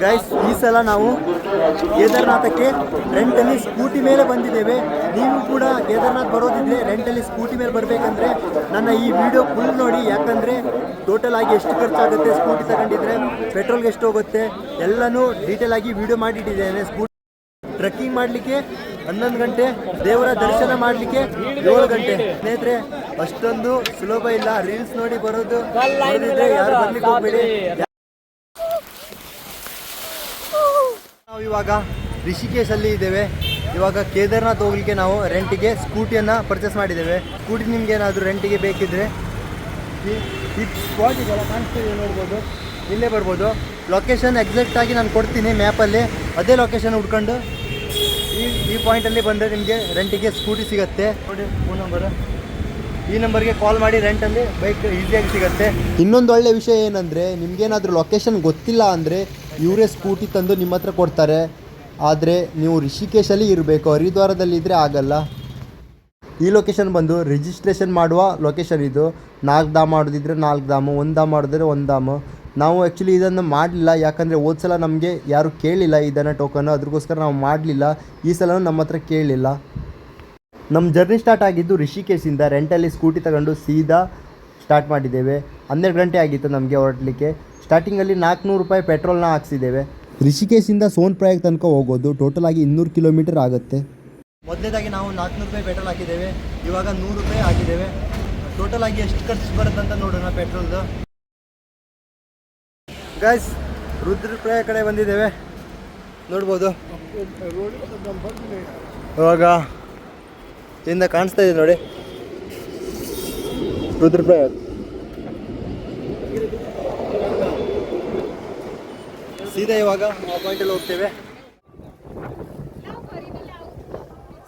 Guys ಈ ಸಲ ನಾವು ಕೇದಾರ್ನಾಥಕ್ಕೆ ರೆಂಟಲ್ಲಿ ಸ್ಕೂಟಿ ಮೇಲೆ ಬಂದಿದ್ದೇವೆ. ನೀವು ಕೂಡ ಕೇದಾರ್ನಾಥ್ ಬರೋದಿದ್ರೆ ರೆಂಟಲ್ಲಿ ಸ್ಕೂಟಿ ಮೇಲೆ ಬರಬೇಕಂದ್ರೆ ನನ್ನ ಈ ವಿಡಿಯೋ ಫುಲ್ ನೋಡಿ. ಯಾಕಂದರೆ ಟೋಟಲ್ ಆಗಿ ಎಷ್ಟು ಖರ್ಚಾಗುತ್ತೆ, ಸ್ಕೂಟಿ ತಗೊಂಡಿದ್ರೆ ಪೆಟ್ರೋಲ್ಗೆ ಎಷ್ಟು ಹೋಗುತ್ತೆ ಎಲ್ಲನೂ ಡೀಟೇಲ್ ಆಗಿ ವಿಡಿಯೋ ಮಾಡಿಟ್ಟಿದ್ದೇನೆ. ಸ್ಕೂಟಿ ಟ್ರೆಕ್ಕಿಂಗ್ ಮಾಡಲಿಕ್ಕೆ 11 ಗಂಟೆ, ದೇವರ ದರ್ಶನ ಮಾಡಲಿಕ್ಕೆ 7 ಗಂಟೆ. ಸ್ನೇಹಿತರೆ ಅಷ್ಟೊಂದು ಸುಲಭ ಇಲ್ಲ. ರೀಲ್ಸ್ ನೋಡಿ ಬರೋದು ಯಾರು ಬರ್ಲಿಕ್ಕೆ ಹೋಗ್ಬೇಡಿ. ನಾವು ಇವಾಗ ರಿಷಿಕೇಶಲ್ಲಿ ಇದ್ದೇವೆ. ಇವಾಗ ಕೇದಾರ್ನಾಥ್ ಹೋಗ್ಲಿಕ್ಕೆ ನಾವು ರೆಂಟಿಗೆ ಸ್ಕೂಟಿಯನ್ನು ಪರ್ಚೇಸ್ ಮಾಡಿದ್ದೇವೆ. ಸ್ಕೂಟಿ ನಿಮ್ಗೆ ಏನಾದರೂ ರೆಂಟಿಗೆ ಬೇಕಿದ್ದರೆ ಈ ಸ್ಪಾಟ್ ಇದೆಲ್ಲ ಕಾಣಿಸ್ತಿದೆ ನೋಡ್ಬೋದು, ಇಲ್ಲೇ ಬರ್ಬೋದು. ಲೊಕೇಶನ್ ಎಕ್ಸಾಕ್ಟಾಗಿ ನಾನು ಕೊಡ್ತೀನಿ ಮ್ಯಾಪಲ್ಲಿ. ಅದೇ ಲೊಕೇಶನ್ ಹುಡ್ಕೊಂಡು ಈ ಪಾಯಿಂಟಲ್ಲಿ ಬಂದರೆ ನಿಮಗೆ ರೆಂಟಿಗೆ ಸ್ಕೂಟಿ ಸಿಗುತ್ತೆ. ನೋಡಿ ಫೋನ್ ನಂಬರು, ಈ ನಂಬರ್ಗೆ ಕಾಲ್ ಮಾಡಿ ರೆಂಟಲ್ಲಿ ಬೈಕ್ ಈಸಿಯಾಗಿ ಸಿಗುತ್ತೆ. ಇನ್ನೊಂದು ಒಳ್ಳೆ ವಿಷಯ ಏನಂದರೆ ನಿಮಗೇನಾದರೂ ಲೊಕೇಶನ್ ಗೊತ್ತಿಲ್ಲ ಅಂದರೆ ಇವರೇ ಸ್ಕೂಟಿ ತಂದು ನಿಮ್ಮ ಹತ್ರ ಕೊಡ್ತಾರೆ. ಆದರೆ ನೀವು ರಿಷಿಕೇಶಲ್ಲಿ ಇರಬೇಕು, ಹರಿದ್ವಾರದಲ್ಲಿದ್ದರೆ ಆಗಲ್ಲ. ಈ ಲೊಕೇಶನ್ ಬಂದು ರಿಜಿಸ್ಟ್ರೇಷನ್ ಮಾಡುವ ಲೊಕೇಶನ್ ಇದು. 4 ಧಾಮ ಮಾಡೋದಿದ್ರೆ 4 ಧಾಮ, 1 ಧಾಮ ಮಾಡಿದ್ರೆ 1 ಧಾಮ. ನಾವು ಆ್ಯಕ್ಚುಲಿ ಇದನ್ನು ಮಾಡಲಿಲ್ಲ, ಯಾಕಂದರೆ ಹೋದ ಸಲ ನಮಗೆ ಯಾರೂ ಕೇಳಿಲ್ಲ ಇದನ್ನು ಟೋಕನ್ನು, ಅದ್ರಗೋಸ್ಕರ ನಾವು ಮಾಡಲಿಲ್ಲ. ಈ ಸಲ ನಮ್ಮ ಹತ್ರ ಕೇಳಲಿಲ್ಲ. ನಮ್ಮ ಜರ್ನಿ ಸ್ಟಾರ್ಟ್ ಆಗಿದ್ದು ರಿಷಿಕೇಶಿಂದ. ರೆಂಟಲ್ಲಿ ಸ್ಕೂಟಿ ತಗೊಂಡು ಸೀದಾ ಸ್ಟಾರ್ಟ್ ಮಾಡಿದ್ದೇವೆ. 12 ಗಂಟೆ ಆಗಿತ್ತು ನಮಗೆ ಹೊರಡಲಿಕ್ಕೆ. ಸ್ಟಾರ್ಟಿಂಗಲ್ಲಿ 400 ರೂಪಾಯಿ ಪೆಟ್ರೋಲ್ನ ಹಾಕ್ಸಿದ್ದೇವೆ. ರಿಷಿಕೇಶಿಂದ ಸೋನ್ಪ್ರಯಾಗ್ ತನಕ ಹೋಗೋದು ಟೋಟಲಾಗಿ 200 ಕಿಲೋಮೀಟರ್ ಆಗುತ್ತೆ. ಮೊದಲನೇದಾಗಿ ನಾವು 400 ರೂಪಾಯಿ ಪೆಟ್ರೋಲ್ ಹಾಕಿದ್ದೇವೆ. ಇವಾಗ 100 ರೂಪಾಯಿ ಹಾಕಿದ್ದೇವೆ. ಟೋಟಲಾಗಿ ಎಷ್ಟು ಖರ್ಚು ಬರುತ್ತೆ ಅಂತ ನೋಡೋಣ ಪೆಟ್ರೋಲ್ದು. ಗೈಸ್ ರುದ್ರಪ್ರಯಾಗ ಕಡೆ ಬಂದಿದ್ದೇವೆ, ನೋಡ್ಬೋದು. ಇವಾಗ ಇಂದ ಕಾಣಿಸ್ತಾ ಇದೆ ನೋಡಿ ರುದ್ರಪ್ರಯಾಗ. ಸೀದಾ ಇವಾಗ ಆ ಪಾಯಿಂಟಲ್ಲಿ ಹೋಗ್ತೇವೆ.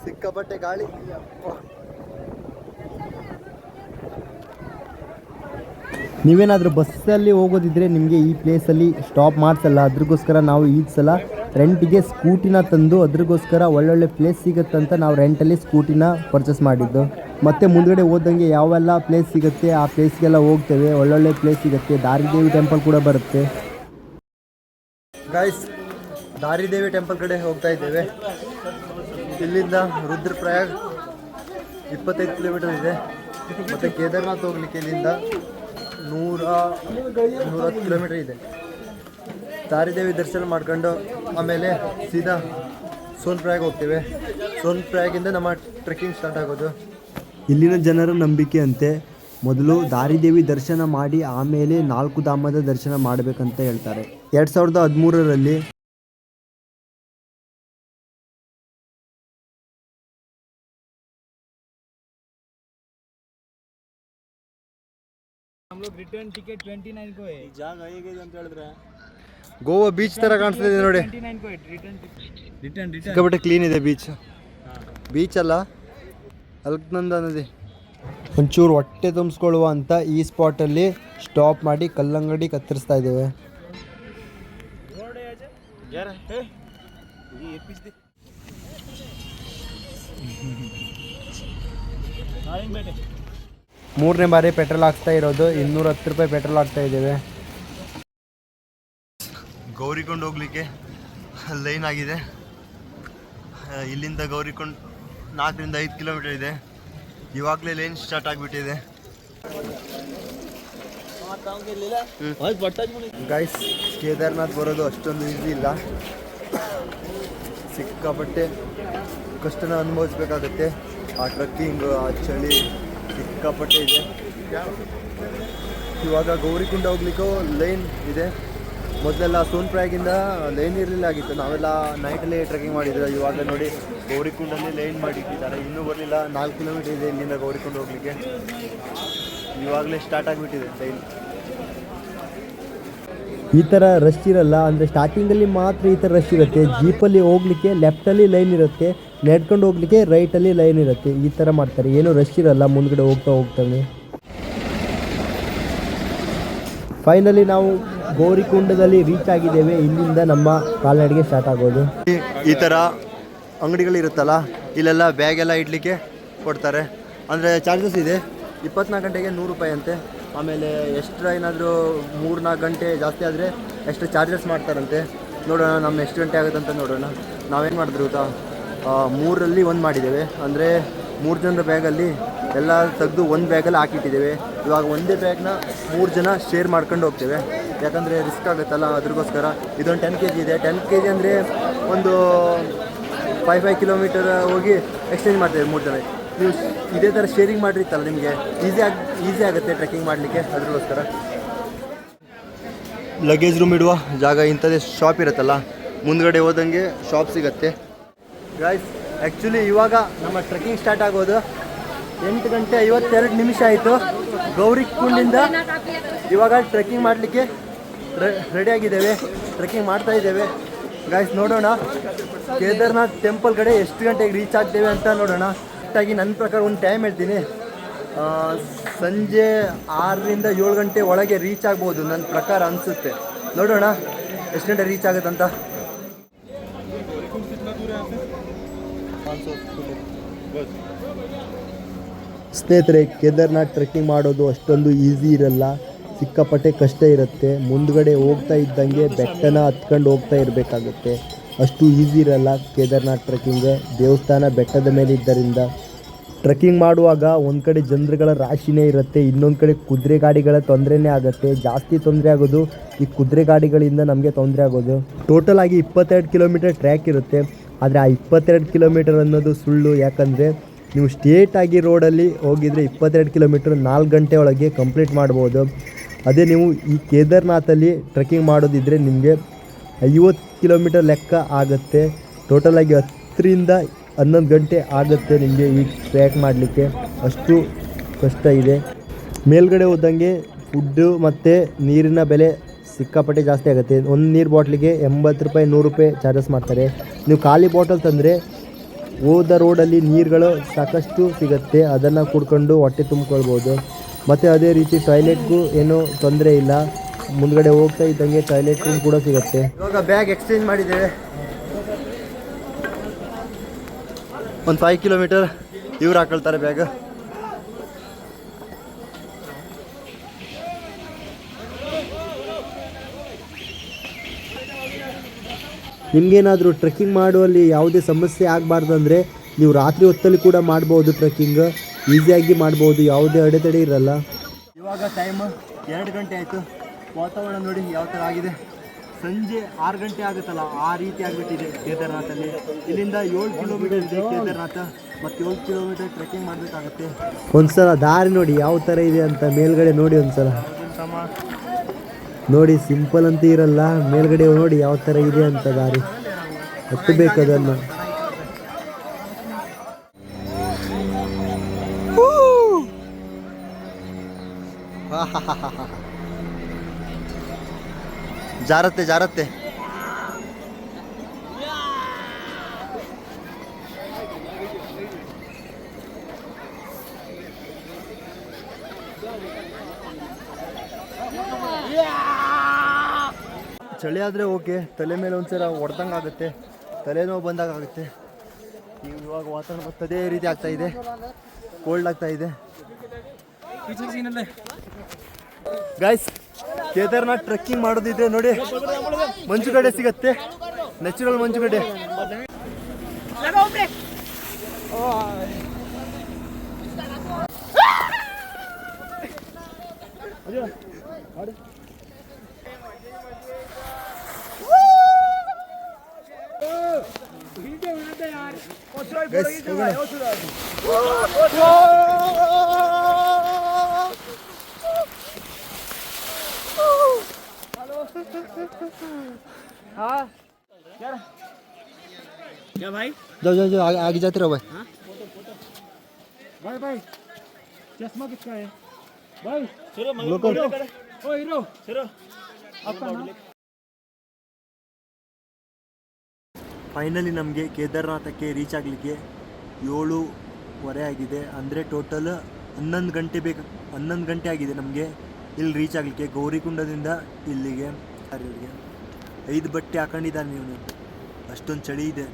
ಸಿಕ್ಕಾಪಟ್ಟೆ ಗಾಳಿ. ನೀವೇನಾದರೂ ಬಸ್ಸಲ್ಲಿ ಹೋಗೋದಿದ್ರೆ ನಿಮಗೆ ಈ ಪ್ಲೇಸಲ್ಲಿ ಸ್ಟಾಪ್ ಮಾಡಿಸಲ್ಲ. ಅದ್ರಗೋಸ್ಕರ ನಾವು ಈ ಸಲ ರೆಂಟಿಗೆ ಸ್ಕೂಟಿನ ತಂದು ಅದ್ರಗೋಸ್ಕರ ಒಳ್ಳೊಳ್ಳೆ ಪ್ಲೇಸ್ ಸಿಗುತ್ತಂತ ನಾವು ರೆಂಟಲ್ಲಿ ಸ್ಕೂಟಿನ ಪರ್ಚೇಸ್ ಮಾಡಿದ್ದು. ಮತ್ತು ಮುಂದ್ಗಡೆ ಹೋದಂಗೆ ಯಾವೆಲ್ಲ ಪ್ಲೇಸ್ ಸಿಗುತ್ತೆ ಆ ಪ್ಲೇಸ್ಗೆಲ್ಲ ಹೋಗ್ತೇವೆ. ಒಳ್ಳೊಳ್ಳೆ ಪ್ಲೇಸ್ ಸಿಗುತ್ತೆ. ದಾರಿದೇವಿ ಟೆಂಪಲ್ ಕೂಡ ಬರುತ್ತೆ. ಗೈಸ್ ದಾರಿದೇವಿ ಟೆಂಪಲ್ ಕಡೆ ಹೋಗ್ತಾ ಇದ್ದೇವೆ. ಇಲ್ಲಿಂದ ರುದ್ರಪ್ರಯಾಗ್ 25 ಕಿಲೋಮೀಟರ್ ಇದೆ. ಮತ್ತು ಕೇದಾರ್ನಾಥ್ ಹೋಗ್ಲಿಕ್ಕೆ ಇಲ್ಲಿಂದ 110 ಕಿಲೋಮೀಟರ್ ಇದೆ. ದಾರಿದೇವಿ ದರ್ಶನ ಮಾಡ್ಕೊಂಡು ಆಮೇಲೆ ಸೀದಾ ಸೋನ್ಪ್ರಯಾಗ್ ಹೋಗ್ತೇವೆ. ಸೋನ್ಪ್ರಯಾಗಿಂದ ನಮ್ಮ ಟ್ರೆಕ್ಕಿಂಗ್ ಸ್ಟಾರ್ಟ್ ಆಗೋದು. ಇಲ್ಲಿನ ಜನರ ನಂಬಿಕೆ ಅಂತೆ ಮೊದಲು ದಾರಿದೇವಿ ದರ್ಶನ ಮಾಡಿ ಆಮೇಲೆ 4 ಧಾಮದ ದರ್ಶನ ಮಾಡಬೇಕಂತ ಹೇಳ್ತಾರೆ. 2013ರಲ್ಲಿ ಗೋವಾ ಬೀಚ್ ತರ ಕಾಣಿಸ್ತಿದೆ ನೋಡಿ. ಸಿಕ್ಕಾಪಟ್ಟೆ ಕ್ಲೀನ್ ಇದೆ ಬೀಚ್ ಅಲ್ಲ, ಅಲ್ಕನಂದ ನದಿ. ಒಂಚೂರು ಹೊಟ್ಟೆ ತುಂಬಿಸ್ಕೊಳ್ಳುವ ಅಂತ ಈ ಸ್ಪಾಟಲ್ಲಿ ಸ್ಟಾಪ್ ಮಾಡಿ ಕಲ್ಲಂಗಡಿ ಕತ್ತರಿಸ್ತಾ ಇದ್ದೇವೆ. ಮೂರನೇ ಬಾರಿ ಪೆಟ್ರೋಲ್ ಹಾಕ್ತಾ ಇರೋದು. 210 ರೂಪಾಯಿ ಪೆಟ್ರೋಲ್ ಹಾಕ್ತಾ ಇದ್ದೇವೆ. ಗೌರಿಕೊಂಡ್ ಹೋಗ್ಲಿಕ್ಕೆ ಲೈನ್ ಆಗಿದೆ. ಇಲ್ಲಿಂದ ಗೌರಿಕೊಂಡ್ 4 ರಿಂದ 5 ಕಿಲೋಮೀಟರ್ ಇದೆ. ಇವಾಗಲೇ ಲೈನ್ ಸ್ಟಾರ್ಟ್ ಆಗಿಬಿಟ್ಟಿದೆ. ಗೈಸ್ ಕೇದಾರ್ನಾಥ್ ಬರೋದು ಅಷ್ಟೊಂದು ಈಸಿ ಇಲ್ಲ. ಸಿಕ್ಕಾಪಟ್ಟೆ ಕಷ್ಟನ ಅನುಭವಿಸ್ಬೇಕಾಗತ್ತೆ. ಆ ಟ್ರಕ್ಕಿಂಗ್, ಆ ಚಳಿ ಸಿಕ್ಕಾಪಟ್ಟೆ ಇದೆ. ಇವಾಗ ಗೌರಿಕುಂಡ ಹೋಗ್ಲಿಕ್ಕೂ ಲೈನ್ ಇದೆ. ಮೊದಲೆಲ್ಲ ಸೋನ್ಪ್ರಯಾಗಿಂದ ಲೈನ್ ಇರಲಿಲ್ಲ ಆಗಿತ್ತು. ನಾವೆಲ್ಲ ನೈಟಲ್ಲಿ ಟ್ರೆಕ್ಕಿಂಗ್ ಮಾಡಿದ್ರು. ಇವಾಗ ನೋಡಿ ಗೌರಿಕುಂಡಲ್ಲಿ ಲೈನ್ ಮಾಡಿಟ್ಟಿದ್ದಾರೆ. ಇನ್ನೂ ಬರಲಿಲ್ಲ. 4 ಕಿಲೋಮೀಟರ್ ಇದೆ ಇಲ್ಲಿಂದ ಗೌರಿಕುಂಡ ಹೋಗ್ಲಿಕ್ಕೆ. ಇವಾಗಲೇ ಸ್ಟಾರ್ಟ್ ಆಗಿಬಿಟ್ಟಿದೆ ಲೈನ್. ಈ ಥರ ರಶ್ ಇರಲ್ಲ, ಅಂದರೆ ಸ್ಟಾರ್ಟಿಂಗಲ್ಲಿ ಮಾತ್ರ ಈ ಥರ ರಶ್ ಇರುತ್ತೆ. ಜೀಪಲ್ಲಿ ಹೋಗ್ಲಿಕ್ಕೆ ಲೆಫ್ಟಲ್ಲಿ ಲೈನ್ ಇರುತ್ತೆ, ನಡ್ಕೊಂಡು ಹೋಗ್ಲಿಕ್ಕೆ ರೈಟಲ್ಲಿ ಲೈನ್ ಇರುತ್ತೆ. ಈ ಥರ ಮಾಡ್ತಾರೆ, ಏನೂ ರಶ್ ಇರಲ್ಲ ಮುಂದ್ಗಡೆ ಹೋಗ್ತಾನೆ. ಫೈನಲಿ ನಾವು ಗೌರಿಕುಂಡದಲ್ಲಿ ರೀಚ್ ಆಗಿದ್ದೇವೆ. ಇಲ್ಲಿಂದ ನಮ್ಮ ಕಾಲ್ನಡಿಗೆ ಸ್ಟಾರ್ಟ್ ಆಗೋದು. ಈ ಥರ ಅಂಗಡಿಗಳಿರುತ್ತಲ್ಲ, ಇಲ್ಲೆಲ್ಲ ಬ್ಯಾಗ್ ಎಲ್ಲ ಇಡಲಿಕ್ಕೆ ಕೊಡ್ತಾರೆ. ಅಂದರೆ ಚಾರ್ಜಸ್ ಇದೆ. 24 ಗಂಟೆಗೆ 100 ರೂಪಾಯಿ ಅಂತೆ. ಆಮೇಲೆ ಎಕ್ಸ್ಟ್ರಾ ಏನಾದರೂ 3-4 ಗಂಟೆ ಜಾಸ್ತಿ ಆದರೆ ಎಕ್ಸ್ಟ್ರಾ ಚಾರ್ಜಸ್ ಮಾಡ್ತಾರಂತೆ. ನೋಡೋಣ ನಮ್ಮ ಎಷ್ಟು ಗಂಟೆ ಆಗುತ್ತೆ ಅಂತ ನೋಡೋಣ. ನಾವೇನು ಮಾಡಿದ್ರು ಗೊತ್ತಾ, 3ರಲ್ಲಿ 1 ಮಾಡಿದ್ದೇವೆ. ಅಂದರೆ 3 ಜನರ ಬ್ಯಾಗಲ್ಲಿ ಎಲ್ಲ ತೆಗೆದು ಒಂದು ಬ್ಯಾಗಲ್ಲಿ ಹಾಕಿಟ್ಟಿದ್ದೇವೆ. ಇವಾಗ ಒಂದೇ ಬ್ಯಾಗ್ನ 3 ಜನ ಶೇರ್ ಮಾಡ್ಕೊಂಡು ಹೋಗ್ತೇವೆ, ಯಾಕಂದರೆ ರಿಸ್ಕ್ ಆಗುತ್ತಲ್ಲ ಅದಕ್ಕೋಸ್ಕರ. ಇದೊಂದು 10 kg ಇದೆ. 10 kg ಅಂದರೆ ಒಂದು 5 ಕಿಲೋಮೀಟರ್ ಹೋಗಿ ಎಕ್ಸ್ಚೇಂಜ್ ಮಾಡ್ತೇವೆ 3 ಜನ. ನೀವು ಇದೇ ಥರ ಶೇರಿಂಗ್ ಮಾಡಿರ್ತಲ್ಲ ನಿಮಗೆ ಈಸಿ ಆಗುತ್ತೆ ಟ್ರೆಕ್ಕಿಂಗ್ ಮಾಡಲಿಕ್ಕೆ, ಅದಕ್ಕೋಸ್ಕರ. ಲಗೇಜ್ ರೂಮ್ ಇಡುವ ಜಾಗ ಇಂಥದ್ದೇ ಶಾಪ್ ಇರುತ್ತಲ್ಲ, ಮುಂದ್ಗಡೆ ಹೋದಂಗೆ ಶಾಪ್ ಸಿಗುತ್ತೆ. ಗೈಸ್ ಆ್ಯಕ್ಚುಲಿ ಇವಾಗ ನಮ್ಮ ಟ್ರೆಕ್ಕಿಂಗ್ ಸ್ಟಾರ್ಟ್ ಆಗೋದು 8:52 ಆಯಿತು. ಗೌರಿಕುಂಡಿಂದ ಇವಾಗ ಟ್ರೆಕ್ಕಿಂಗ್ ಮಾಡಲಿಕ್ಕೆ ರೆಡಿಯಾಗಿದ್ದೇವೆ, ಟ್ರೆಕ್ಕಿಂಗ್ ಮಾಡ್ತಾ ಇದ್ದೇವೆ. ಗೈಸ್ ನೋಡೋಣ ಕೇದಾರ್ನಾಥ್ ಟೆಂಪಲ್ ಕಡೆ ಎಷ್ಟು ಗಂಟೆಗೆ ರೀಚ್ ಆಗ್ತೇವೆ ಅಂತ ನೋಡೋಣ. ಕರೆಕ್ಟಾಗಿ ನನ್ನ ಪ್ರಕಾರ ಒಂದು ಟೈಮ್ ಹೇಳ್ತೀನಿ, ಸಂಜೆ 6ರಿಂದ 7 ಗಂಟೆ ಒಳಗೆ ರೀಚ್ ಆಗ್ಬೋದು ನನ್ನ ಪ್ರಕಾರ ಅನಿಸುತ್ತೆ. ನೋಡೋಣ ಎಷ್ಟು ಗಂಟೆ ರೀಚ್ ಆಗುತ್ತಂತ. ಸ್ನೇಹಿತರೆ, ಕೇದಾರ್ನಾಥ್ ಟ್ರೆಕ್ಕಿಂಗ್ ಮಾಡೋದು ಅಷ್ಟೊಂದು ಈಸಿ ಇರಲ್ಲ, ಸಿಕ್ಕಾಪಟ್ಟೆ ಕಷ್ಟ ಇರುತ್ತೆ. ಮುಂದ್ಗಡೆ ಹೋಗ್ತಾ ಇದ್ದಂಗೆ ಬೆಟ್ಟನ ಹತ್ಕೊಂಡು ಹೋಗ್ತಾ ಇರಬೇಕಾಗುತ್ತೆ, ಅಷ್ಟು ಈಸಿ ಇರಲ್ಲ ಕೇದಾರ್ನಾಥ್ ಟ್ರೆಕ್ಕಿಂಗ್. ದೇವಸ್ಥಾನ ಬೆಟ್ಟದ ಮೇಲೆ ಇದ್ದರಿಂದ ಟ್ರೆಕ್ಕಿಂಗ್ ಮಾಡುವಾಗ ಒಂದು ಕಡೆ ಜನರುಗಳ ರಾಶಿನೇ ಇರುತ್ತೆ, ಇನ್ನೊಂದು ಕಡೆ ಕುದುರೆ ಗಾಡಿಗಳ ತೊಂದರೆನೇ ಆಗುತ್ತೆ. ಜಾಸ್ತಿ ತೊಂದರೆ ಆಗೋದು ಈ ಕುದುರೆ ಗಾಡಿಗಳಿಂದ ನಮಗೆ ತೊಂದರೆ ಆಗೋದು. ಟೋಟಲ್ ಆಗಿ 22 ಕಿಲೋಮೀಟರ್ ಟ್ರ್ಯಾಕ್ ಇರುತ್ತೆ, ಆದರೆ ಆ 22 ಕಿಲೋಮೀಟರ್ ಅನ್ನೋದು ಸುಳ್ಳು. ಯಾಕಂದರೆ ನೀವು ಸ್ಟ್ರೇಟಾಗಿ ರೋಡಲ್ಲಿ ಹೋಗಿದರೆ 22 ಕಿಲೋಮೀಟರ್ 4 ಗಂಟೆ ಒಳಗೆ ಕಂಪ್ಲೀಟ್ ಮಾಡ್ಬೋದು. ಅದೇ ನೀವು ಈ ಕೇದಾರ್ನಾಥಲ್ಲಿ ಟ್ರೆಕ್ಕಿಂಗ್ ಮಾಡೋದಿದ್ದರೆ ನಿಮಗೆ 50 ಕಿಲೋಮೀಟರ್ ಲೆಕ್ಕ ಆಗುತ್ತೆ. ಟೋಟಲಾಗಿ 10ರಿಂದ 11 ಗಂಟೆ ಆಗುತ್ತೆ ನಿಮಗೆ ಈ ಟ್ರ್ಯಾಕ್ ಮಾಡಲಿಕ್ಕೆ, ಅಷ್ಟು ಕಷ್ಟ ಇದೆ. ಮೇಲ್ಗಡೆ ಹೋದಂಗೆ ಫುಡ್ಡು ಮತ್ತು ನೀರಿನ ಬೆಲೆ ಸಿಕ್ಕಾಪಟ್ಟೆ ಜಾಸ್ತಿ ಆಗುತ್ತೆ. ಒಂದು ನೀರು ಬಾಟ್ಲಿಗೆ 80 ರೂಪಾಯಿ 100 ರೂಪಾಯಿ ಚಾರ್ಜಸ್ ಮಾಡ್ತಾರೆ. ನೀವು ಖಾಲಿ ಬಾಟಲ್ ತಂದರೆ ಹೋದ ರೋಡಲ್ಲಿ ನೀರುಗಳು ಸಾಕಷ್ಟು ಸಿಗುತ್ತೆ, ಅದನ್ನು ಕುಡ್ಕೊಂಡು ಹೊಟ್ಟೆ ತುಂಬಿಕೊಳ್ಬೋದು. ಮತ್ತು ಅದೇ ರೀತಿ ಟಾಯ್ಲೆಟ್ಗೂ ಏನೂ ತೊಂದರೆ ಇಲ್ಲ, ಮುಂದ್ಗಡೆ ಹೋಗ್ತಾ ಇದ್ದಂಗೆ ಟಾಯ್ಲೆಟ್ ರೂಮ್ ಕೂಡ ಸಿಗುತ್ತೆ. ಇವಾಗ ಬ್ಯಾಗ್ ಎಕ್ಸ್ಚೇಂಜ್ ಮಾಡಿದ್ದೇವೆ. ಒಂದು 5 ಕಿಲೋಮೀಟರ್ ಇವ್ರು ಹಾಕೊಳ್ತಾರೆ ಬ್ಯಾಗ್. ನಿಮಗೇನಾದರೂ ಟ್ರೆಕ್ಕಿಂಗ್ ಮಾಡುವಲ್ಲಿ ಯಾವುದೇ ಸಮಸ್ಯೆ ಆಗಬಾರ್ದು ಅಂದರೆ ನೀವು ರಾತ್ರಿ ಹೊತ್ತಲ್ಲಿ ಕೂಡ ಮಾಡ್ಬೋದು, ಟ್ರೆಕ್ಕಿಂಗ್ ಈಸಿಯಾಗಿ ಮಾಡ್ಬೋದು, ಯಾವುದೇ ಅಡೆತಡೆ ಇರಲ್ಲ. ಇವಾಗ ಟೈಮ್ 2 ಗಂಟೆ ಆಯಿತು. ವಾತಾವರಣ ನೋಡಿ ಯಾವ ಥರ ಆಗಿದೆ. ಸಂಜೆ 6 ಗಂಟೆ ಆಗುತ್ತಲ್ಲ ಆ ರೀತಿ ಆಗಿಬಿಟ್ಟಿದೆ ಕೇದಾರ್ನಾಥಲ್ಲಿ. ಇಲ್ಲಿಂದ 7 ಕಿಲೋಮೀಟರ್ ಇದೆ ಕೇದಾರ್ನಾಥ, ಮತ್ತು 7 ಕಿಲೋಮೀಟರ್ ಟ್ರೆಕ್ಕಿಂಗ್ ಮಾಡಬೇಕಾಗತ್ತೆ. ಒಂದ್ಸಲ ದಾರಿ ನೋಡಿ ಯಾವ ಥರ ಇದೆ ಅಂತ, ಮೇಲ್ಗಡೆ ನೋಡಿ ಒಂದ್ಸಲ ನೋಡಿ. ಸಿಂಪಲ್ ಅಂತ ಇರಲ್ಲ, ಮೇಲ್ಗಡೆ ನೋಡಿ ಯಾವ ಥರ ಇದೆ ಅಂತ ದಾರಿ, ಹತ್ತಬೇಕು ಅದನ್ನು. ಜಾರತ್ತೆ ಜಾರತ್ತೆ. ಚಳಿ ಆದರೆ ಓಕೆ, ತಲೆ ಮೇಲೆ ಒಂದ್ಸಲ ಹೊಡೆದಂಗೆ ಆಗುತ್ತೆ, ತಲೆನೋವು ಬಂದಾಗ ಆಗುತ್ತೆ. ಇವಾಗ ವಾತಾವರಣ ಅದೇ ರೀತಿ ಆಗ್ತಾ ಇದೆ, ಕೋಲ್ಡ್ ಆಗ್ತಾ ಇದೆ. ಗೈಸ್, ಕೇದಾರ್ನಾಥ್ ಟ್ರೆಕ್ಕಿಂಗ್ ಮಾಡೋದಿದ್ರೆ ನೋಡಿ, ಮಂಜುಗಡ್ಡೆ ಸಿಗತ್ತೆ, ನ್ಯಾಚುರಲ್ ಮಂಜುಗಡ್ಡೆ. क्या भाई? जाओ जाओ जाओ, आगे जाते रहो भाई. भाई भाई चश्मा किसका है भाई? लोकल. ओ हीरो आपका नाम? ಫೈನಲಿ ನಮಗೆ ಕೇದಾರ್ನಾಥಕ್ಕೆ ರೀಚ್ ಆಗಲಿಕ್ಕೆ 7:15 ಆಗಿದೆ. ಅಂದರೆ ಟೋಟಲ್ 11 ಗಂಟೆ 11 ಗಂಟೆ ಆಗಿದೆ ನಮಗೆ ಇಲ್ಲಿ ರೀಚ್ ಆಗಲಿಕ್ಕೆ. ಗೌರಿಕುಂಡದಿಂದ ಇಲ್ಲಿಗೆ 5 ಬಟ್ಟೆ ಹಾಕೊಂಡಿದ್ದಾನೆ ನೀವು, ಅಷ್ಟೊಂದು ಚಳಿ ಇದೆ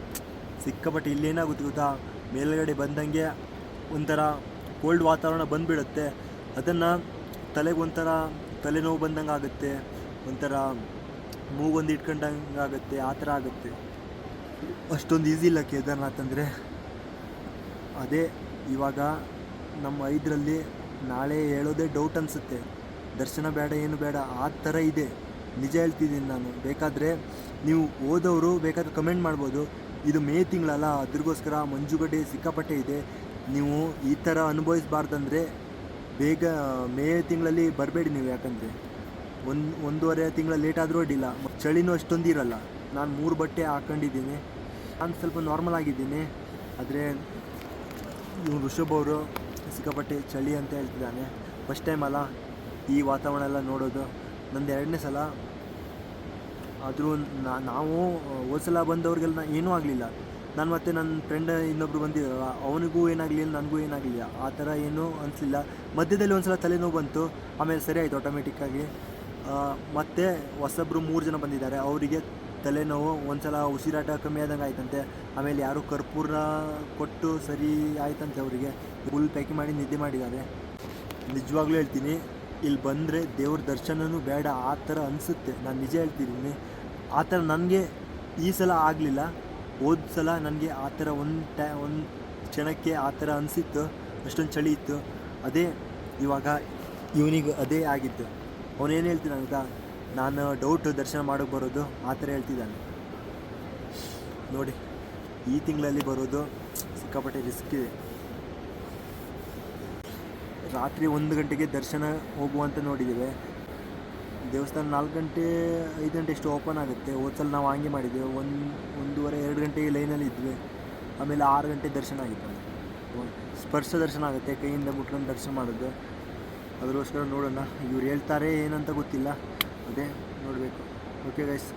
ಸಿಕ್ಕಾಪಟ್ಟೆ. ಇಲ್ಲೇನಾಗುತ್ತೆ ಗೊತ್ತಾ, ಮೇಲ್ಗಡೆ ಬಂದಂಗೆ ಒಂಥರ ಕೋಲ್ಡ್ ವಾತಾವರಣ ಬಂದುಬಿಡುತ್ತೆ, ಅದನ್ನು ತಲೆಗೆ ಒಂಥರ ತಲೆನೋವು ಬಂದಂಗೆ ಆಗುತ್ತೆ, ಒಂಥರ ಮೂಗೊಂದು ಇಟ್ಕೊಂಡಂಗೆ ಆಗುತ್ತೆ, ಆ ಥರ ಆಗುತ್ತೆ. ಅಷ್ಟೊಂದು ಈಸಿ ಇಲ್ಲ ಕೇದಾರ್ನಾಥ್ ಅಂದರೆ. ಅದೇ ಇವಾಗ ನಮ್ಮ 5ರಲ್ಲಿ ನಾಳೆ ಹೇಳೋದೇ ಡೌಟ್ ಅನಿಸುತ್ತೆ. ದರ್ಶನ ಬೇಡ ಏನು ಬೇಡ ಆ ಥರ ಇದೆ. ನಿಜ ಹೇಳ್ತಿದ್ದೀನಿ ನಾನು. ಬೇಕಾದರೆ ನೀವು ಓದೋರು ಬೇಕಾದ್ರೆ ಕಮೆಂಟ್ ಮಾಡ್ಬೋದು. ಇದು ಮೇ ತಿಂಗಳಲ್ಲ, ಅದ್ರಿಗೋಸ್ಕರ ಮಂಜುಗಡ್ಡೆ ಸಿಕ್ಕಾಪಟ್ಟೆ ಇದೆ. ನೀವು ಈ ಥರ ಅನುಭವಿಸಬಾರ್ದಂದ್ರೆ ಬೇಗ ಮೇ ತಿಂಗಳಲ್ಲಿ ಬರಬೇಡಿ ನೀವು. ಯಾಕಂದರೆ ಒಂದೂವರೆ ತಿಂಗಳ ಲೇಟ್ ಆದರೂ ಅಡ್ಡಿಲ್ಲ. ಚಳಿನೂ ಅಷ್ಟೊಂದು ಇರಲ್ಲ. ನಾನು 3 ಬಟ್ಟೆ ಹಾಕ್ಕೊಂಡಿದ್ದೀನಿ. ನಾನು ಸ್ವಲ್ಪ ನಾರ್ಮಲ್ ಆಗಿದ್ದೀನಿ. ಆದರೆ ಇವ್ರು ಋಷಭ್ ಅವರು ಸಿಕ್ಕಾಪಟ್ಟೆ ಚಳಿ ಅಂತ ಹೇಳ್ತಿದ್ದಾನೆ. ಫಸ್ಟ್ ಟೈಮ್ ಅಲ್ಲ ಈ ವಾತಾವರಣ ಎಲ್ಲ ನೋಡೋದು. ನಂದು 2ನೇ ಸಲ. ಆದರೂ ನಾವು ಹೋದ ಸಲ ಬಂದವ್ರಿಗೆಲ್ಲ ಏನೂ ಆಗಲಿಲ್ಲ. ನಾನು ಮತ್ತು ನನ್ನ ಫ್ರೆಂಡ್ ಇನ್ನೊಬ್ರು ಬಂದಿದ್ದಾರಲ್ಲ, ಅವನಿಗೂ ಏನಾಗಲಿಲ್ಲ, ನನಗೂ ಏನಾಗಲಿಲ್ಲ. ಆ ಥರ ಏನೂ ಅನಿಸಲಿಲ್ಲ. ಮಧ್ಯದಲ್ಲಿ ಒಂದು ಸಲ ತಲೆನೋವು ಬಂತು, ಆಮೇಲೆ ಸರಿ ಆಯಿತು ಆಟೋಮೆಟಿಕ್ಕಾಗಿ. ಮತ್ತು ಹೊಸಬ್ರು 3 ಜನ ಬಂದಿದ್ದಾರೆ. ಅವರಿಗೆ ತಲೆನೋವು ಒಂದು ಸಲ ಉಸಿರಾಟ ಕಮ್ಮಿ ಆದಂಗೆ ಆಯ್ತಂತೆ. ಆಮೇಲೆ ಯಾರು ಕರ್ಪೂರ ಕೊಟ್ಟು ಸರಿ ಆಯ್ತಂತೆ ಅವರಿಗೆ. ಫುಲ್ ಪ್ಯಾಕಿಂಗ್ ಮಾಡಿ ನಿದ್ದೆ ಮಾಡಿದ್ದಾರೆ. ನಿಜವಾಗ್ಲೂ ಹೇಳ್ತೀನಿ, ಇಲ್ಲಿ ಬಂದರೆ ದೇವ್ರ ದರ್ಶನವೂ ಬೇಡ ಆ ಥರ ಅನಿಸುತ್ತೆ. ನಾನು ನಿಜ ಹೇಳ್ತಿದ್ದೀನಿ. ಆ ಥರ ನನಗೆ ಈ ಸಲ ಆಗಲಿಲ್ಲ. ಹೋದ ಸಲ ನನಗೆ ಆ ಥರ ಒಂದು ಕ್ಷಣಕ್ಕೆ ಆ ಥರ ಅನಿಸಿತ್ತು. ಅಷ್ಟೊಂದು ಚಳಿ ಇತ್ತು. ಅದೇ ಇವಾಗ ಇವನಿಗೆ ಅದೇ ಆಗಿತ್ತು. ಅವನೇನು ಹೇಳ್ತಿದ್ದಾನೆ ಗೊತ್ತಾ, ನಾನು ಡೌಟ್ ದರ್ಶನ ಮಾಡೋಕ್ಕೆ ಬರೋದು ಆ ಥರ ಹೇಳ್ತಿದ್ದಾನೆ. ನೋಡಿ, ಈ ತಿಂಗಳಲ್ಲಿ ಬರೋದು ಸಿಕ್ಕಾಪಟ್ಟೆ ರಿಸ್ಕ್ ಇದೆ. ರಾತ್ರಿ 1 ಗಂಟೆಗೆ ದರ್ಶನ ಹೋಗುವಂತ ನೋಡಿದ್ದೇವೆ. ದೇವಸ್ಥಾನ 4 ಗಂಟೆ 5 ಗಂಟೆ ಎಷ್ಟು ಓಪನ್ ಆಗುತ್ತೆ. ಹೋದ್ಸಲ ನಾವು ಹಂಗೆ ಮಾಡಿದ್ದೇವೆ. 1:30-2 ಗಂಟೆಗೆ ಲೈನಲ್ಲಿ ಇದ್ವಿ. ಆಮೇಲೆ 6 ಗಂಟೆ ದರ್ಶನ ಆಗಿತ್ತು. ಸ್ಪರ್ಶ ದರ್ಶನ ಆಗುತ್ತೆ, ಕೈಯಿಂದ ಮುಟ್ಕೊಂಡು ದರ್ಶನ ಮಾಡೋದು. ಅದಕ್ಕೋಸ್ಕರ ನೋಡೋಣ. ಇವ್ರು ಹೇಳ್ತಾರೆ ಏನಂತ ಗೊತ್ತಿಲ್ಲ, ಅದೇ ನೋಡಬೇಕು. ಓಕೆ ಗೈಸ್,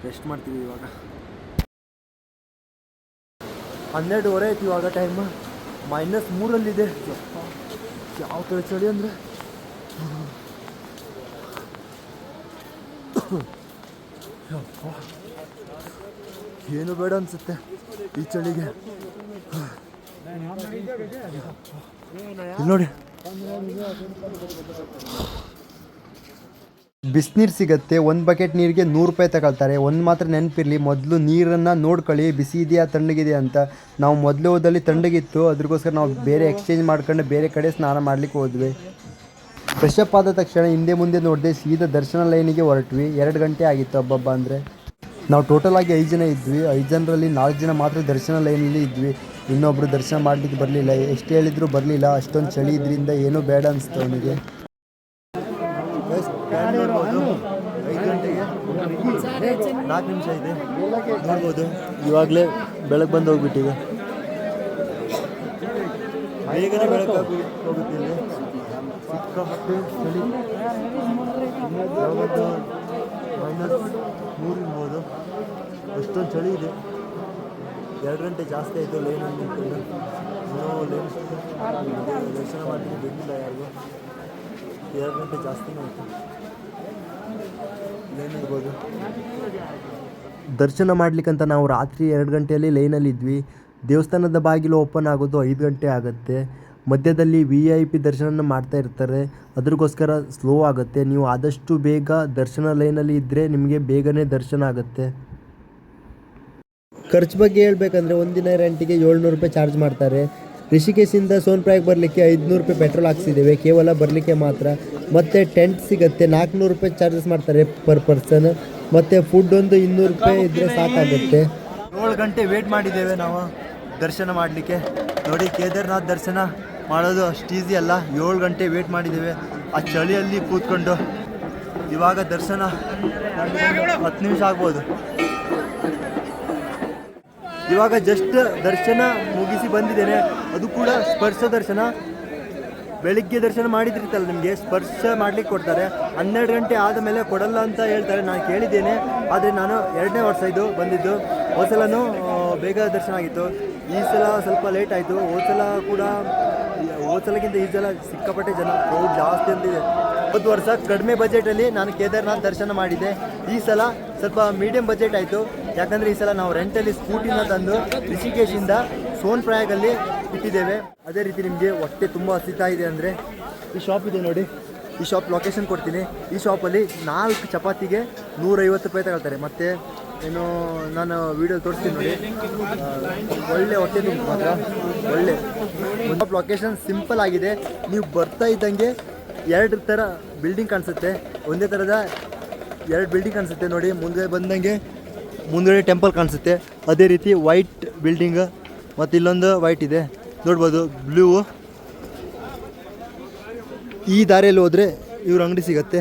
ರೆಸ್ಟ್ ಮಾಡ್ತೀವಿ ಇವಾಗ. 12:30 ಆಯ್ತು ಇವಾಗ ಟೈಮ್. -3 ಯಾವ ಥರ ಚಳಿ ಅಂದರೆ ಏನು ಬೇಡ ಅನಿಸುತ್ತೆ ಈ ಚಳಿಗೆ. ನೋಡಿ, ಬಿಸಿನೀರು ಸಿಗುತ್ತೆ. 1 ಬಕೆಟ್ ನೀರಿಗೆ 100 ರೂಪಾಯಿ ತಗೊಳ್ತಾರೆ. ಒಂದು ಮಾತ್ರ ನೆನಪಿರಲಿ, ಮೊದಲು ನೀರನ್ನು ನೋಡ್ಕೊಳ್ಳಿ ಬಿಸಿ ಇದೆಯಾ ತಣ್ಣಗಿದೆಯಾ ಅಂತ. ನಾವು ಮೊದಲು ಹೋದಲ್ಲಿ ತಣ್ಣಗಿತ್ತು, ಅದ್ರಗೋಸ್ಕರ ನಾವು ಬೇರೆ ಎಕ್ಸ್ಚೇಂಜ್ ಮಾಡ್ಕೊಂಡು ಬೇರೆ ಕಡೆ ಸ್ನಾನ ಮಾಡ್ಲಿಕ್ಕೆ ಹೋದ್ವಿ. ಫ್ರೆಶ್ ಅಪ್ ಆದ ತಕ್ಷಣ ಹಿಂದೆ ಮುಂದೆ ನೋಡಿದೆ, ಸೀದಾ ದರ್ಶನ ಲೈನಿಗೆ ಹೊರಟ್ವಿ. 2 ಗಂಟೆ ಆಗಿತ್ತು ಹಬ್ಬ ಅಂದರೆ. ನಾವು ಟೋಟಲ್ ಆಗಿ 5 ಜನ ಇದ್ವಿ. 5 ಜನರಲ್ಲಿ 4 ಜನ ಮಾತ್ರ ದರ್ಶನ ಲೈನಲ್ಲಿ ಇದ್ವಿ. ಇನ್ನೊಬ್ಬರು ದರ್ಶನ ಮಾಡಲಿಕ್ಕೆ ಬರಲಿಲ್ಲ. ಎಷ್ಟು ಹೇಳಿದ್ರು ಬರಲಿಲ್ಲ. ಅಷ್ಟೊಂದು ಚಳಿ ಇದರಿಂದ ಏನೂ ಬೇಡ ಅನಿಸ್ತು ಅವನಿಗೆ. 5 ಗಂಟೆಗೆ 4 ನಿಮಿಷ ಇದೆ ನೋಡ್ಬೋದು. ಇವಾಗಲೇ ಬೆಳಗ್ಗೆ ಬಂದು ಹೋಗ್ಬಿಟ್ಟಿದೆ. ಬೇಗನೆ ಬೆಳಕಾಗಿ ಹೋಗುತ್ತಿಲ್ಲ. ಸಿಕ್ಕಾಪಟ್ಟೆ ಚಳಿ. -3 ಇರ್ಬೋದು, ಅಷ್ಟೊಂದು ಚಳಿ ಇದೆ. 2 ಗಂಟೆ ಜಾಸ್ತಿ ಆಯಿತು ಲೈನಲ್ಲಿ ನಿಂತ್ಕೊಂಡು. ಇನ್ನೂ ಲೈನ್ ದರ್ಶನ ಮಾಡ್ತೀನಿ ಬಿಡಲಿಲ್ಲ ಯಾರಿಗೂ. 2 ಗಂಟೆ ಜಾಸ್ತಿನೇ ಆಯಿತು. ಲೈನ್ ಇರ್ಬೋದು. ದರ್ಶನ ಮಾಡ್ಲಿಕ್ಕಂತ ನಾವು ರಾತ್ರಿ 2 ಗಂಟೆಯಲ್ಲಿ ಲೈನಲ್ಲಿ ಇದ್ವಿ. ದೇವಸ್ಥಾನದ ಬಾಗಿಲು ಓಪನ್ ಆಗೋದು 5 ಗಂಟೆ ಆಗುತ್ತೆ. ಮಧ್ಯದಲ್ಲಿ VIP ದರ್ಶನ ಮಾಡ್ತಾ ಇರ್ತಾರೆ, ಅದ್ರಿಗೋಸ್ಕರ ಸ್ಲೋ ಆಗುತ್ತೆ. ನೀವು ಆದಷ್ಟು ಬೇಗ ದರ್ಶನ ಲೈನಲ್ಲಿ ಇದ್ದರೆ ನಿಮಗೆ ಬೇಗನೆ ದರ್ಶನ ಆಗುತ್ತೆ. ಖರ್ಚು ಬಗ್ಗೆ ಹೇಳ್ಬೇಕಂದ್ರೆ ಒಂದಿನ ರೆಂಟಿಗೆ 700 ರೂಪಾಯಿ ಚಾರ್ಜ್ ಮಾಡ್ತಾರೆ. ರಿಷಿಕೇಶಿಂದ ಸೋನ್ಪ್ರಯಾಗ್ ಬರಲಿಕ್ಕೆ 500 ರೂಪಾಯಿ ಪೆಟ್ರೋಲ್ ಹಾಕ್ಸಿದ್ದೇವೆ, ಕೇವಲ ಬರಲಿಕ್ಕೆ ಮಾತ್ರ. ಮತ್ತು ಟೆಂಟ್ ಸಿಗುತ್ತೆ, 400 ರೂಪಾಯಿ ಚಾರ್ಜಸ್ ಮಾಡ್ತಾರೆ ಪರ್ ಪರ್ಸನ್. ಮತ್ತು ಫುಡ್ ಒಂದು 200 ರೂಪಾಯಿ ಇದ್ದರೆ ಸಾಕಾಗುತ್ತೆ. 7 ಗಂಟೆ ವೇಟ್ ಮಾಡಿದ್ದೇವೆ ನಾವು ದರ್ಶನ ಮಾಡಲಿಕ್ಕೆ. ನೋಡಿ, ಕೇದಾರ್ನಾಥ್ ದರ್ಶನ ಮಾಡೋದು ಅಷ್ಟು ಈಸಿ ಅಲ್ಲ. 7 ಗಂಟೆ ವೇಟ್ ಮಾಡಿದ್ದೇವೆ ಆ ಚಳಿಯಲ್ಲಿ ಕೂತ್ಕೊಂಡು. ಇವಾಗ ದರ್ಶನ 10 ನಿಮಿಷ ಆಗ್ಬೋದು. ಇವಾಗ ಜಸ್ಟ್ ದರ್ಶನ ಮುಗಿಸಿ ಬಂದಿದ್ದೇನೆ. ಅದು ಕೂಡ ಸ್ಪರ್ಶ ದರ್ಶನ. ಬೆಳಿಗ್ಗೆ ದರ್ಶನ ಮಾಡಿದ್ರಿತ್ತಲ್ಲ, ನಿಮಗೆ ಸ್ಪರ್ಶ ಮಾಡಲಿಕ್ಕೆ ಕೊಡ್ತಾರೆ. 12 ಗಂಟೆ ಆದ ಮೇಲೆ ಕೊಡಲ್ಲ ಅಂತ ಹೇಳ್ತಾರೆ, ನಾನು ಕೇಳಿದ್ದೇನೆ. ಆದರೆ ನಾನು 2ನೇ ವರ್ಷ ಇದು ಬಂದಿದ್ದು. ಹೋದ ಸಲನೂ ಬೇಗ ದರ್ಶನ ಆಗಿತ್ತು, ಈ ಸಲ ಸ್ವಲ್ಪ ಲೇಟ್ ಆಯಿತು. ಹೋದ ಸಲಕ್ಕಿಂತ ಈ ಸಲ ಸಿಕ್ಕಾಪಟ್ಟೆ ಜನ ಕ್ರೌಡ್ ಜಾಸ್ತಿ ಅಂತಿದೆ. ಹೋದ ವರ್ಷ ಕಡಿಮೆ ಬಜೆಟಲ್ಲಿ ನಾನು ಕೇದಾರ್ನಾಥ್ ದರ್ಶನ ಮಾಡಿದ್ದೆ. ಈ ಸಲ ಸ್ವಲ್ಪ ಮೀಡಿಯಮ್ ಬಜೆಟ್ ಆಯಿತು. ಯಾಕಂದರೆ ಈ ಸಲ ನಾವು ರೆಂಟಲ್ಲಿ ಸ್ಕೂಟಿನ ತಂದು ರಿಷಿಕೇಶಿಂದ ಸೋನ್ಪ್ರಯಾಗಲ್ಲಿ ಇಟ್ಟಿದ್ದೇವೆ. ಅದೇ ರೀತಿ ನಿಮಗೆ ಹೊಟ್ಟೆ ತುಂಬ ಹಸಿತಾ ಇದೆ ಅಂದರೆ ಈ ಶಾಪ್ ಇದೆ ನೋಡಿ. ಈ ಶಾಪ್ ಲೊಕೇಶನ್ ಕೊಡ್ತೀನಿ. ಈ ಶಾಪಲ್ಲಿ 4 ಚಪಾತಿಗೆ 150 ರೂಪಾಯಿ ತಗೊಳ್ತಾರೆ. ಮತ್ತು ಏನು ನಾನು ವೀಡಿಯೋ ತೋರಿಸ್ತೀನಿ ನೋಡಿ, ಒಳ್ಳೆ ಹೊಟ್ಟೆ ತುಂಬ ಮಾತ್ರ ಒಳ್ಳೆ. ಒಂದು ಲೊಕೇಶನ್ ಸಿಂಪಲ್ ಆಗಿದೆ. ನೀವು ಬರ್ತಾ ಇದ್ದಂಗೆ 2 ಥರ ಬಿಲ್ಡಿಂಗ್ ಕಾಣಿಸುತ್ತೆ, ಒಂದೇ ಥರದ 2 ಬಿಲ್ಡಿಂಗ್ ಕಾಣಿಸುತ್ತೆ ನೋಡಿ. ಮುಂದೆ ಬಂದಂಗೆ ಮುಂದೆ ಟೆಂಪಲ್ ಕಾಣಿಸುತ್ತೆ, ಅದೇ ರೀತಿ ವೈಟ್ ಬಿಲ್ಡಿಂಗ್ ಮತ್ತು ಇಲ್ಲೊಂದು ವೈಟ್ ಇದೆ ನೋಡ್ಬೋದು, ಬ್ಲೂ. ಈ ದಾರಿಯಲ್ಲಿ ಹೋದರೆ ಇವ್ರ ಅಂಗಡಿ ಸಿಗತ್ತೆ.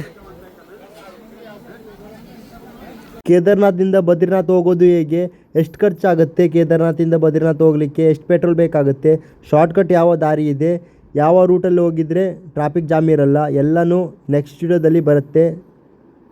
ಕೇದಾರ್ನಾಥ್ದಿಂದ ಬದ್ರಿನಾಥ್ ಹೋಗೋದು ಹೇಗೆ, ಎಷ್ಟು ಖರ್ಚಾಗುತ್ತೆ, ಕೇದಾರ್ನಾಥಿಂದ ಬದ್ರಿನಾಥ್ ಹೋಗಲಿಕ್ಕೆ ಎಷ್ಟು ಪೆಟ್ರೋಲ್ ಬೇಕಾಗುತ್ತೆ, ಶಾರ್ಟ್ಕಟ್ ಯಾವ ದಾರಿ ಇದೆ, ಯಾವ ರೂಟಲ್ಲಿ ಹೋಗಿದರೆ ಟ್ರಾಫಿಕ್ ಜಾಮ್ ಇರಲ್ಲ, ಎಲ್ಲನೂ ನೆಕ್ಸ್ಟ್ ವಿಡಿಯೋದಲ್ಲಿ ಬರುತ್ತೆ.